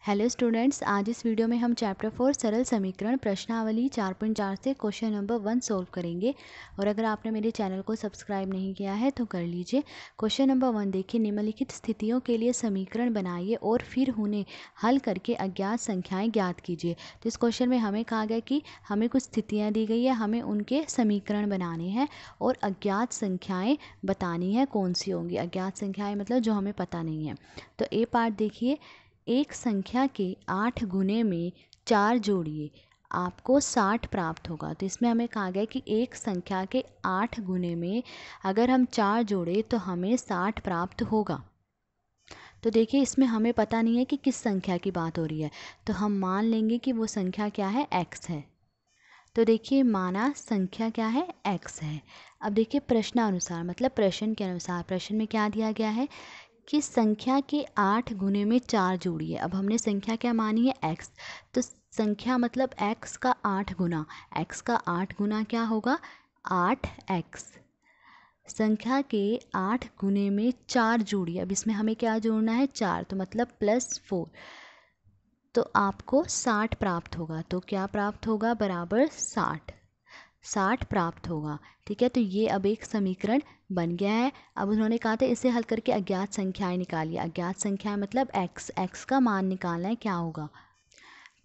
Hello students, आज इस video में हम चैप्टर 4 सरल समीकरण प्रश्नावली 4.4 से क्वेश्चन नंबर 1 सोल्व करेंगे। और अगर आपने मेरे चैनल को सब्सक्राइब नहीं किया है तो कर लीजिए। क्वेश्चन नंबर 1 देखिए, निम्नलिखित स्थितियों के लिए समीकरण बनाइए और फिर उन्हें हल करके अज्ञात संख्याएँ ज्ञात कीजिए। तो इस क्वेश्चन में हमें कहा गया कि हमें कुछ स्थितियाँ दी गई है, हमें उनके समीकरण बनाने हैं और अज्ञात संख्याएँ बतानी है कौन सी होंगी। अज्ञात संख्याएँ मतलब जो हमें पता नहीं है। तो ए पार्ट देखिए, एक संख्या के 8 गुने में 4 जोड़िए, आपको 60 प्राप्त होगा। तो इसमें हमें कहा गया कि एक संख्या के 8 गुने में अगर हम 4 जोड़े तो हमें 60 प्राप्त होगा। तो देखिए, इसमें हमें पता नहीं है कि किस संख्या की बात हो रही है, तो हम मान लेंगे कि वो संख्या क्या है, x है। तो देखिए, माना संख्या क्या है, x है। अब देखिए, प्रश्नानुसार मतलब प्रश्न के अनुसार, प्रश्न में क्या दिया गया है कि संख्या के 8 गुने में 4 जोड़िए। अब हमने संख्या क्या मानी है, x। तो संख्या मतलब x का 8 गुना, x का 8 गुना क्या होगा, 8x। संख्या के 8 गुने में 4 जोड़िए। अब इसमें हमें क्या जोड़ना है, 4, तो मतलब +4। तो आपको 60 प्राप्त होगा। तो क्या प्राप्त होगा, बराबर 60 प्राप्त होगा। ठीक है, तो ये अब एक समीकरण बन गया है। अब उन्होंने कहा था इसे हल करके अज्ञात संख्याएं निकालिए। अज्ञात संख्याएं मतलब x का मान निकालना है, क्या होगा।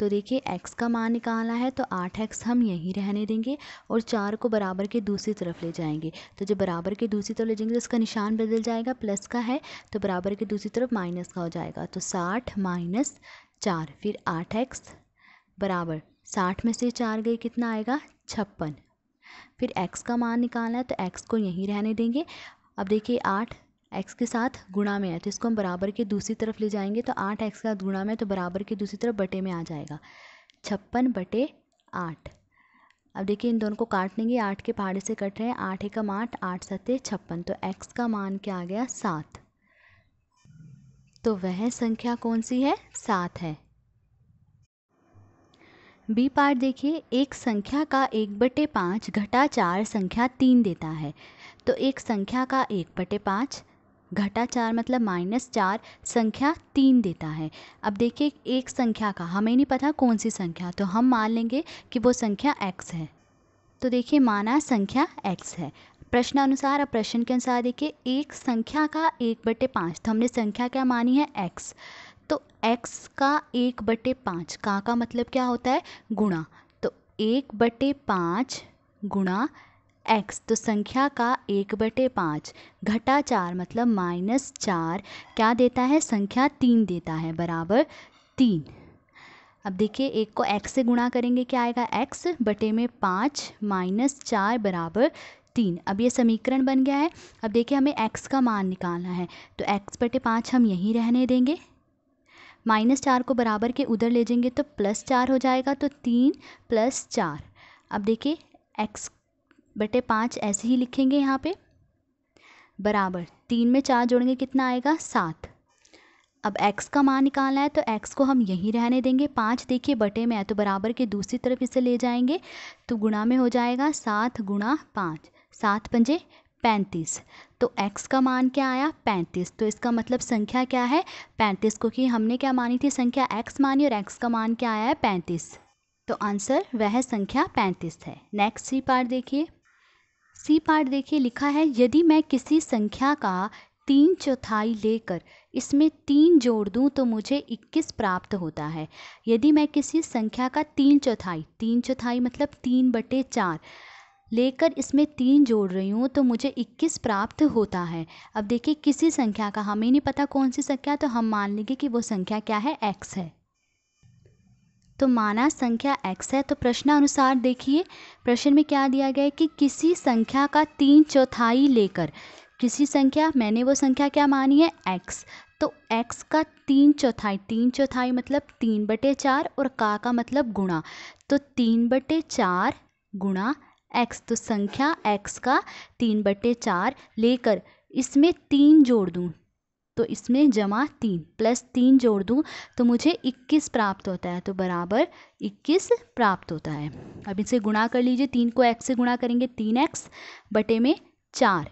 तो देखिए, x का मान निकालना है तो 8x हम यहीं रहने देंगे और 4 को बराबर के दूसरी तरफ ले जाएंगे। तो जब बराबर के दूसरी तरफ ले जाएंगे तो इसका निशान बदल जाएगा, प्लस का है तो बराबर के दूसरी तरफ माइनस का हो जाएगा। तो 60 माइनस 4, फिर 8x बराबर 60 में से 4 गई, कितना आएगा, 56। फिर x का मान निकालना है तो x को यहीं रहने देंगे। अब देखिए, 8 x के साथ गुणा में है तो इसको हम बराबर के दूसरी तरफ ले जाएंगे। तो 8 x के साथ गुणा में तो बराबर के दूसरी तरफ बटे में आ जाएगा, 56/8। अब देखिए, इन दोनों को काट लेंगे, 8 के पहाड़े से कट रहे हैं, 8 एकम 8, 8 सत्ते 56। तो x का मान क्या आ गया, 7। तो वह संख्या कौन सी है, 7 है। बी पार्ट देखिए, एक संख्या का 1/5 घटा 4 संख्या 3 देता है। तो एक संख्या का 1/5 घटा 4 मतलब -4 संख्या 3 देता है। अब देखिए, एक संख्या का हमें नहीं पता कौन सी संख्या, तो हम मान लेंगे कि वो संख्या x है। तो देखिए, माना संख्या x है। प्रश्नानुसार, अब प्रश्न के अनुसार देखिए, एक संख्या का 1/5, तो हमने संख्या क्या मानी है, x। तो x का 1/5 का मतलब क्या होता है, गुणा। तो 1/5 गुणा x, तो संख्या का 1/5 घटा 4 मतलब -4 क्या देता है, संख्या 3 देता है, बराबर 3। अब देखिए, एक को x से गुणा करेंगे, क्या आएगा, x बटे में 5 -4 बराबर 3। अब ये समीकरण बन गया है। अब देखिए, हमें x का मान निकालना है तो x/5 हम यहीं रहने देंगे, -4 को बराबर के उधर ले जाएंगे तो +4 हो जाएगा, तो 3 + 4। अब देखिए, x/5 ऐसे ही लिखेंगे यहाँ पे, बराबर 3 में 4 जोड़ेंगे, कितना आएगा, 7। अब x का मान निकालना है तो x को हम यहीं रहने देंगे, 5 देखिए बटे में है तो बराबर के दूसरी तरफ इसे ले जाएंगे तो गुणा में हो जाएगा, 7 × 5, 7 पंजे 35। तो x का मान क्या आया, 35। तो इसका मतलब संख्या क्या है, 35, क्योंकि हमने क्या मानी थी, संख्या x मानी और x का मान क्या आया है, 35। तो आंसर वह संख्या 35 है। नेक्स्ट सी पार्ट देखिए, सी पार्ट देखिए, लिखा है यदि मैं किसी संख्या का 3/4 लेकर इसमें 3 जोड़ दूं तो मुझे 21 प्राप्त होता है। यदि मैं किसी संख्या का 3/4 मतलब 3/4 लेकर इसमें 3 जोड़ रही हूँ तो मुझे 21 प्राप्त होता है। अब देखिए, किसी संख्या का हमें नहीं पता कौन सी संख्या, तो हम मान लेंगे कि वो संख्या क्या है, x है। तो माना संख्या x है। तो प्रश्नानुसार देखिए, प्रश्न में क्या दिया गया है कि किसी संख्या का 3/4 लेकर, किसी संख्या, मैंने वो संख्या क्या मानी है, x। तो x का 3/4 मतलब 3/4 और का मतलब गुणा, तो 3/4 गुणा x। तो संख्या x का 3/4 लेकर इसमें 3 जोड़ दूँ तो इसमें +3 +3 जोड़ दूँ तो मुझे 21 प्राप्त होता है, तो बराबर 21 प्राप्त होता है। अब इसे गुणा कर लीजिए, 3 को x से गुणा करेंगे, 3x बटे में 4,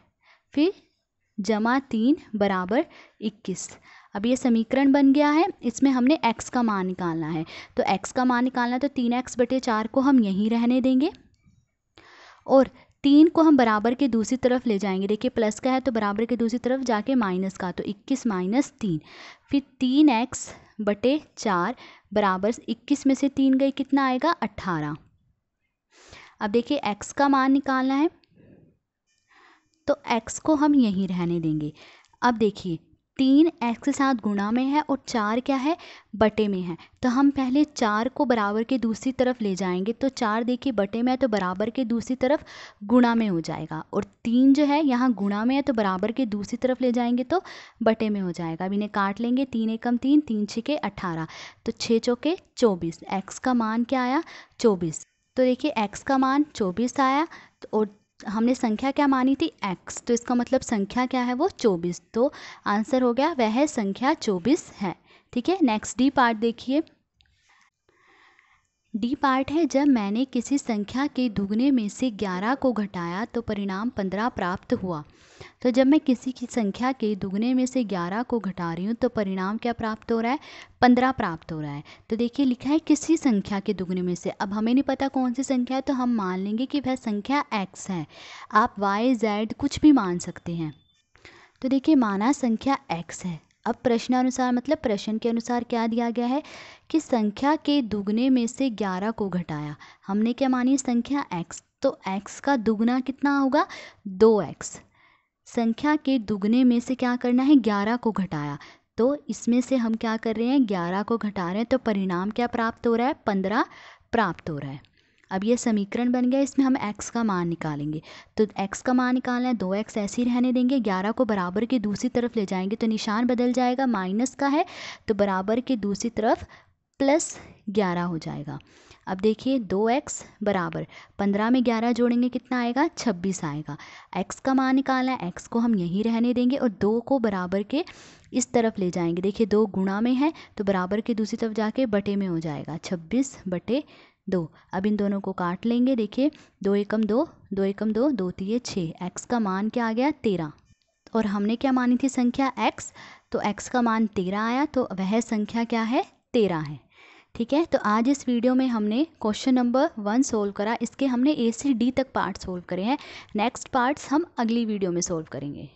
फिर +3 बराबर 21। अब ये समीकरण बन गया है, इसमें हमने x का मान निकालना है। तो x का मान निकालना है तो 3x/4 को हम यहीं रहने देंगे और 3 को हम बराबर के दूसरी तरफ ले जाएंगे। देखिए प्लस का है तो बराबर के दूसरी तरफ जाके माइनस का, तो 21 - 3, फिर 3x/4 बराबर 21 में से 3 गई, कितना आएगा 18। अब देखिए x का मान निकालना है तो x को हम यहीं रहने देंगे। अब देखिए 3x के साथ गुणा में है और 4 क्या है बटे में है, तो हम पहले 4 को बराबर के दूसरी तरफ ले जाएंगे। तो 4 देखिए बटे में है तो बराबर के दूसरी तरफ गुणा में हो जाएगा, और 3 जो है यहाँ गुणा में है तो बराबर के दूसरी तरफ ले जाएंगे तो बटे में हो जाएगा। अब इन्हें काट लेंगे, 3 एकम 3, 3 छके 18, तो 6 चौके 24। x का मान क्या आया 24। तो देखिए x का मान 24 आया, और हमने संख्या क्या मानी थी x, तो इसका मतलब संख्या क्या है वो 24। तो आंसर हो गया वह संख्या 24 है। ठीक है, नेक्स्ट डी पार्ट देखिए। डी पार्ट है, जब मैंने किसी संख्या के दुगने में से 11 को घटाया तो परिणाम 15 प्राप्त हुआ। तो जब मैं किसी की संख्या के दुगने में से 11 को घटा रही हूँ तो परिणाम क्या प्राप्त हो रहा है 15 प्राप्त हो रहा है। तो देखिए लिखा है किसी संख्या के दुगने में से, अब हमें नहीं पता कौन सी संख्या है तो हम मान लेंगे कि वह संख्या x है। आप y z कुछ भी मान सकते हैं। तो देखिए माना संख्या x है। अब प्रश्नानुसार मतलब प्रश्न के अनुसार क्या दिया गया है कि संख्या के दुगने में से 11 को घटाया। हमने क्या मानी संख्या x, तो x का दुगना कितना होगा 2x। संख्या के दुगने में से क्या करना है 11 को घटाया, तो इसमें से हम क्या कर रहे हैं 11 को घटा रहे हैं, तो परिणाम क्या प्राप्त हो रहा है 15 प्राप्त हो रहा है। अब ये समीकरण बन गया, इसमें हम x का मान निकालेंगे। तो x का मान निकालना है 2x ऐसे ही रहने देंगे, 11 को बराबर के दूसरी तरफ ले जाएंगे तो निशान बदल जाएगा, माइनस का है तो बराबर के दूसरी तरफ +11 हो जाएगा। अब देखिए 2x बराबर 15 में 11 जोड़ेंगे कितना आएगा 26 आएगा। x का मान निकालना है, x को हम यहीं रहने देंगे और 2 को बराबर के इस तरफ ले जाएंगे। देखिए 2 गुणा में है तो बराबर के दूसरी तरफ जाके बटे में हो जाएगा, 26/2। अब इन दोनों को काट लेंगे। देखिए 2 एकम 2, 2 एकम 2, 2 तिये 6। x का मान क्या आ गया 13, और हमने क्या मानी थी संख्या x, तो x का मान 13 आया, तो वह संख्या क्या है 13 है। ठीक है, तो आज इस वीडियो में हमने क्वेश्चन नंबर 1 सोल्व करा। इसके हमने A से D तक पार्ट सोल्व करे हैं। नेक्स्ट पार्ट्स हम अगली वीडियो में सोल्व करेंगे।